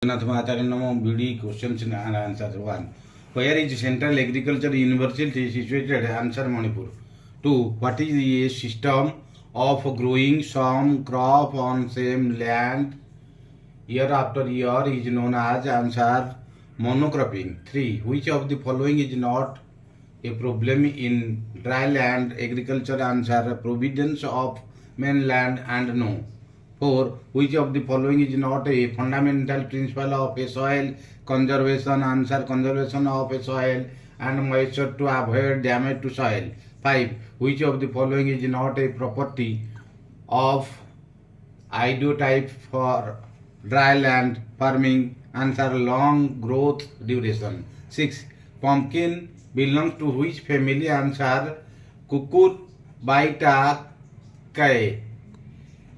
Nath Mataranam BD questions and answers. 1. Where is Central Agriculture University situated? Answer Manipur. 2. What is the system of growing some crop on same land year after year is known as? Answer monocropping. 3. Which of the following is not a problem in dry land agriculture? Answer providence of mainland and no. 4. Which of the following is not a fundamental principle of a soil conservation? Answer conservation of a soil and moisture to avoid damage to soil. 5. Which of the following is not a property of ideotype for dry land farming? Answer long growth duration. 6. Pumpkin belongs to which family? Answer Cucurbitaceae.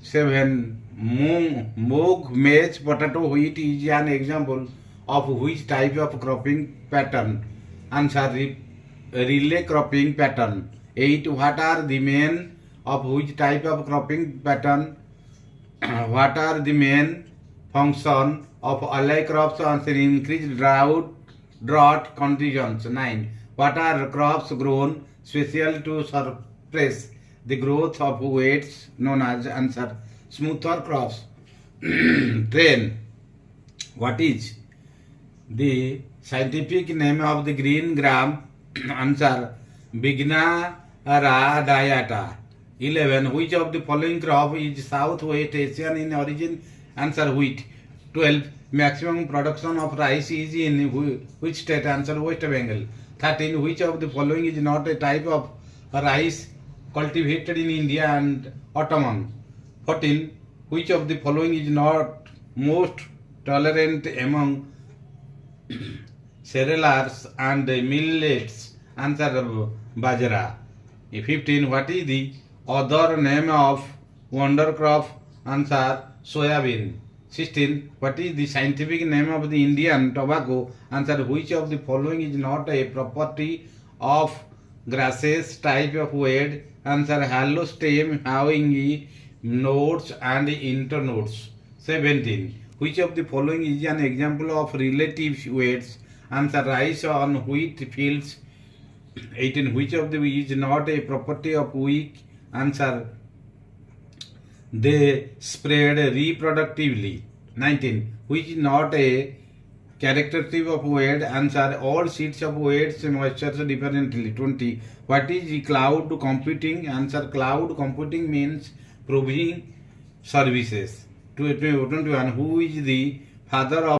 7. Moog, maize, potato, wheat is an example of which type of cropping pattern? Answer relay cropping pattern. 8. What are the main of which type of cropping pattern? What are the main function of allied crops? Answer increased drought conditions. 9. What are crops grown special to suppress the growth of weeds known as? Answer smoother crops. 10. What is the scientific name of the green gram? Answer Bignara diata. 11. Which of the following crop is Southwest Asian in origin? Answer wheat. 12. Maximum production of rice is in which state? Answer West Bengal. 13. Which of the following is not a type of rice cultivated in India and Ottoman? 14. Which of the following is not most tolerant among cereals and millets? Answer Bajra. 15. What is the other name of wonder crop? Answer soybean. 16. What is the scientific name of the Indian tobacco? Answer which of the following is not a property of grasses type of weed? Answer hollow stem having nodes and internodes. 17. Which of the following is an example of relative weeds? Answer rice on wheat fields. 18. Which of the is not a property of wheat? Answer they spread reproductively. 19. Which is not a characteristic of weed? Answer all seeds of weeds moisture differently. 20. What is cloud computing? Answer cloud computing means providing services. 21. Who is the father of